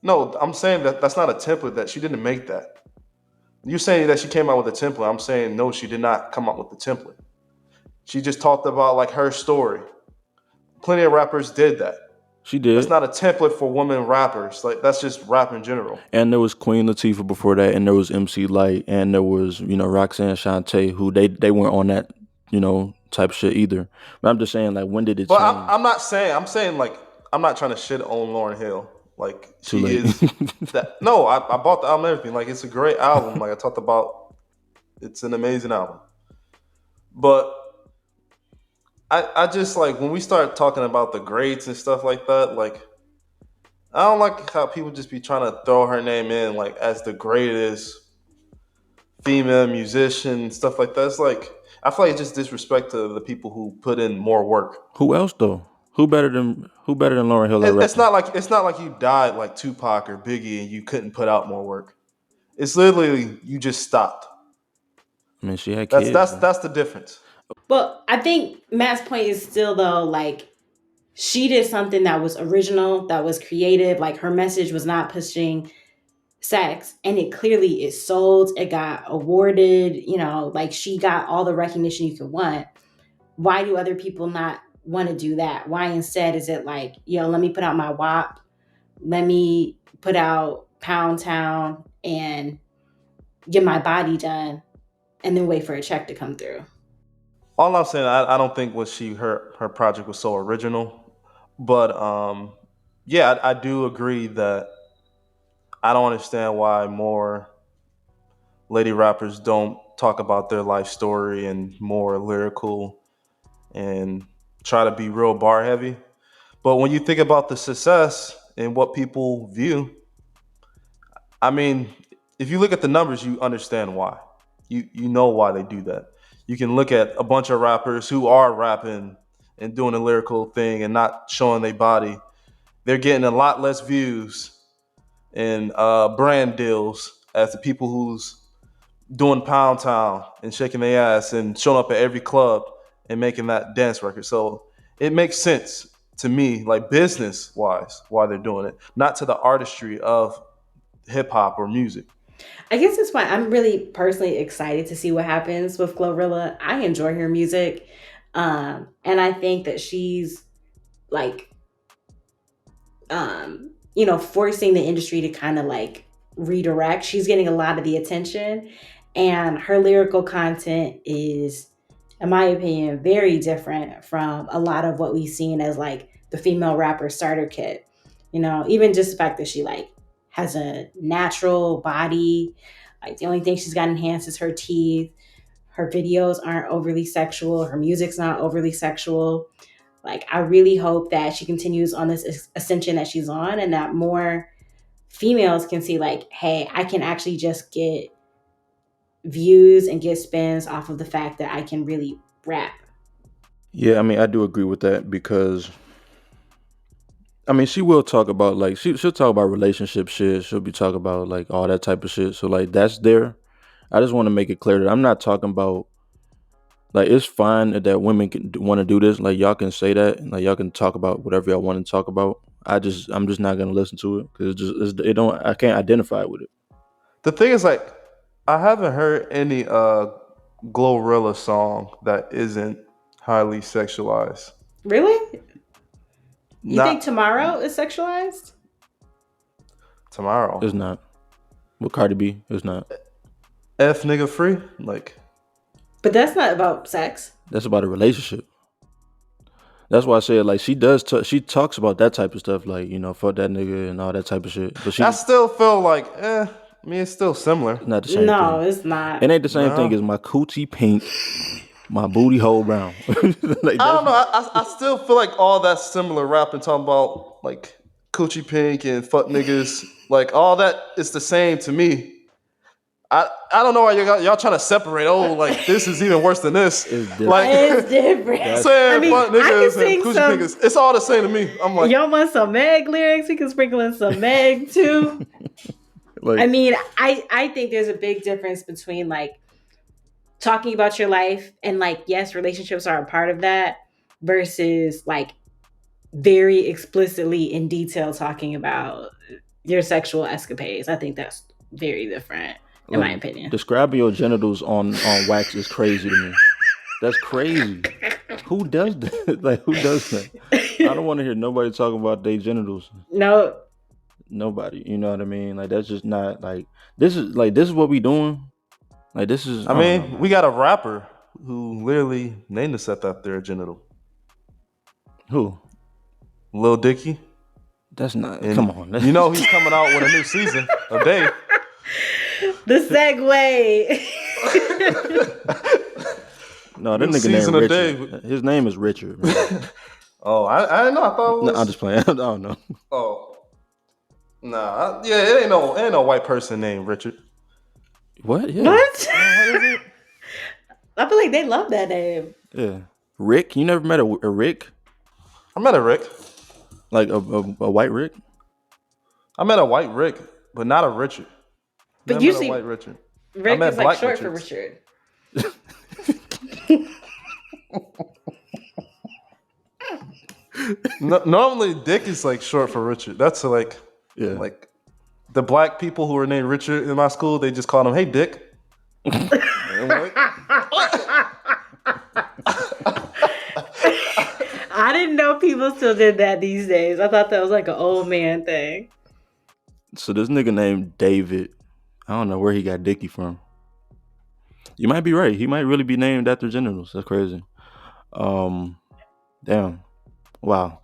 no. I'm saying that that's not a template. That she didn't make that. You're saying that she came out with a template. I'm saying no, she did not come out with the template. She just talked about like her story. Plenty of rappers did that. She That's did. not a template for women rappers. Like that's just rap in general. And there was Queen Latifah before that, and there was MC Light, and there was Roxanne Shante, who they weren't on that type of shit either. But I'm just saying, like, when did it But change? I'm not saying. I'm saying like I'm not trying to shit on Lauryn Hill. Like Too she late. is that. No, I bought the album and everything. Like it's a great album. Like I talked about, it's an amazing album. But I just like when we start talking about the greats and stuff like that. Like I don't like how people just be trying to throw her name in like as the greatest female musician and stuff like that. It's like I feel like it's just disrespect to the people who put in more work. Who else though? Who better than Lauren Hill at rapping? It's not like you died like Tupac or Biggie and you couldn't put out more work. It's literally you just stopped. I mean, she had kids though. That's the difference. Well, I think Matt's point is still though, like she did something that was original, that was creative. Like her message was not pushing sex, and it clearly is sold. It got awarded. Like she got all the recognition you could want. Why do other people not want to do that? Why instead is it like, let me put out my WAP, let me put out Pound Town and get my body done, and then wait for a check to come through. All I'm saying, I don't think what her project was so original, but yeah, I do agree that I don't understand why more lady rappers don't talk about their life story and more lyrical and try to be real bar heavy. But when you think about the success and what people view, I mean, if you look at the numbers, you understand why. You know why they do that. You can look at a bunch of rappers who are rapping and doing a lyrical thing and not showing their body. They're getting a lot less views and brand deals as the people who's doing Pound Town and shaking their ass and showing up at every club and making that dance record. So it makes sense to me, like business wise, why they're doing it, not to the artistry of hip hop or music. I guess that's why I'm really personally excited to see what happens with Glorilla. I enjoy her music. And I think that she's like, forcing the industry to kind of like redirect. She's getting a lot of the attention, and her lyrical content is, in my opinion, very different from a lot of what we've seen as like the female rapper starter kit. Even just the fact that she like has a natural body. Like the only thing she's got enhanced is her teeth. Her videos aren't overly sexual. Her music's not overly sexual. Like I really hope that she continues on this ascension that she's on, and that more females can see like, hey, I can actually just get views and get spins off of the fact that I can really rap. Yeah, I mean, I do agree with that because I mean, she will talk about like she'll talk about relationship shit. She'll be talking about like all that type of shit. So like that's there. I just want to make it clear that I'm not talking about like it's fine that women can want to do this. Like y'all can say that, and like y'all can talk about whatever y'all want to talk about. I'm just not gonna listen to it because it don't I can't identify with it. The thing is, like, I haven't heard any Glorilla song that isn't highly sexualized. Really? You think Not Tomorrow is sexualized? tomorrow. It's not. With Cardi B, it's not. F nigga free? Like, But that's not about sex. That's about a relationship. That's why I said, like, she does. She talks about that type of stuff, like, fuck that nigga and all that type of shit. But she I still feel like, I mean, it's still similar. not the same No, thing. it's not. It ain't the same No. thing as my coochie pink, my booty hole brown. Like, I don't know. I still feel like all that similar rapping, talking about like coochie pink and fuck niggas, like all that is the same to me. I don't know why y'all trying to separate. Oh, like this is even worse than this. It's different. Like It's different. saying I mean, fuck I can niggas sing and coochie some. niggas. It's all the same to me. I'm like, Y'all want some Meg lyrics? We can sprinkle in some Meg too. Like, I mean, I think there's a big difference between like talking about your life and like, yes, relationships are a part of that versus like very explicitly in detail talking about your sexual escapades. I think that's very different in my opinion. Describing your genitals on wax is crazy to me. That's crazy. Who does that? Like, who does that? I don't want to hear nobody talking about their genitals. No. Nobody. You know what I mean? Like, that's just not like this is what we doing. Like, this is. I mean, we got a rapper who literally named himself after a genital. Who? Lil Dicky. That's not. And come on. You know he's coming out with a new season a day. The segue. No, that New nigga season named a day. Richard. His name is Richard. Man. Oh, I didn't know. I thought it was. No, I'm just playing. I don't know. Oh, nah. Yeah, it ain't no white person named Richard. What? Yeah. What? What is it? I feel like they love that name. Yeah. Rick. You never met a Rick? I met a Rick. Like a white Rick? I met a white Rick, but not a Richard. But Never usually, met a white Richard. Rick met is like black short for Richards. Richard. Normally, Dick is like short for Richard. That's like the black people who were named Richard in my school. They just called him, "Hey, Dick." I didn't know people still did that these days. I thought that was like an old man thing. So this nigga named David, I don't know where he got Dickie from. You might be right. He might really be named after genitals. That's crazy. Damn. Wow.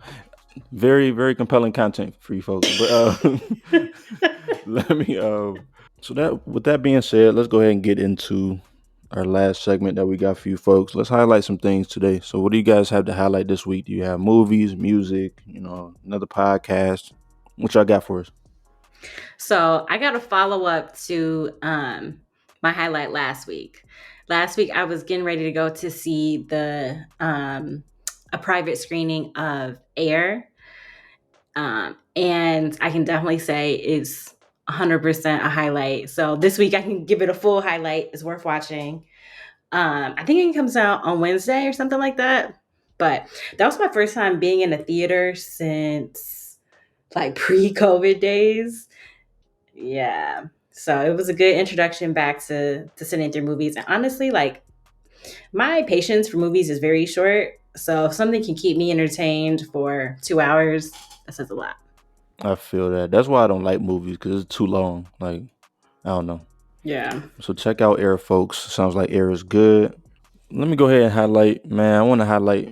Very, very compelling content for you folks. But let me so that with that being said, let's go ahead and get into our last segment that we got for you folks. Let's highlight some things today. So what do you guys have to highlight this week? Do you have movies, music, another podcast? What y'all got for us? So I got a follow up to my highlight last week. Last week I was getting ready to go to see the a private screening of Air. And I can definitely say it's 100% a highlight. So this week I can give it a full highlight. It's worth watching. I think it comes out on Wednesday or something like that. But that was my first time being in a theater since like pre-COVID days. Yeah. So it was a good introduction back to sitting through movies. And honestly, like my patience for movies is very short. So if something can keep me entertained for 2 hours, that says a lot. I feel that. That's why I don't like movies, because it's too long. Like, I don't know. Yeah. So check out Air, folks. Sounds like Air is good. Let me go ahead and highlight, man. I want to highlight,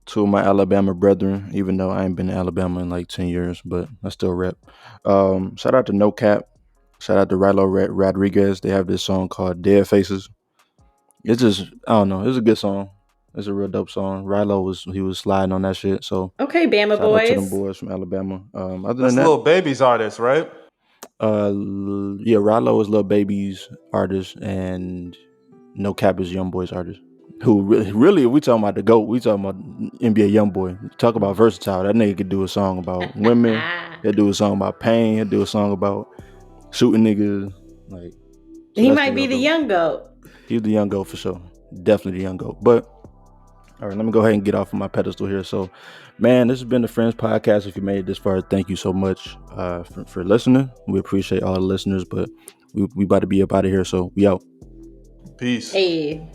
two of my Alabama brethren, even though I ain't been to Alabama in like 10 years, but I still rep. Shout out to NoCap. Shout out to Rylo Rodriguez. They have this song called Dead Faces. It's just, I don't know. It's a good song. It's a real dope song. Rylo was sliding on that shit. So okay, Bama shout boys. out to them boys from Alabama. Other That's than that, Lil Baby's artist, right? Yeah, Rylo is Lil Baby's artist, and NoCap is Young Boy's artist. Who really, if we talking about the GOAT, we talking about NBA Young Boy. Talk about versatile. That nigga could do a song about women. He'll do a song about pain. He'll do a song about shooting niggas. Like, so he might be the young GOAT. He's the young GOAT for sure. Definitely the young GOAT. But all right, let me go ahead and get off of my pedestal here. So, man, this has been the Friends Podcast. If you made it this far, thank you so much for listening. We appreciate all the listeners, but we about to be up out of here. So we out. Peace. Hey.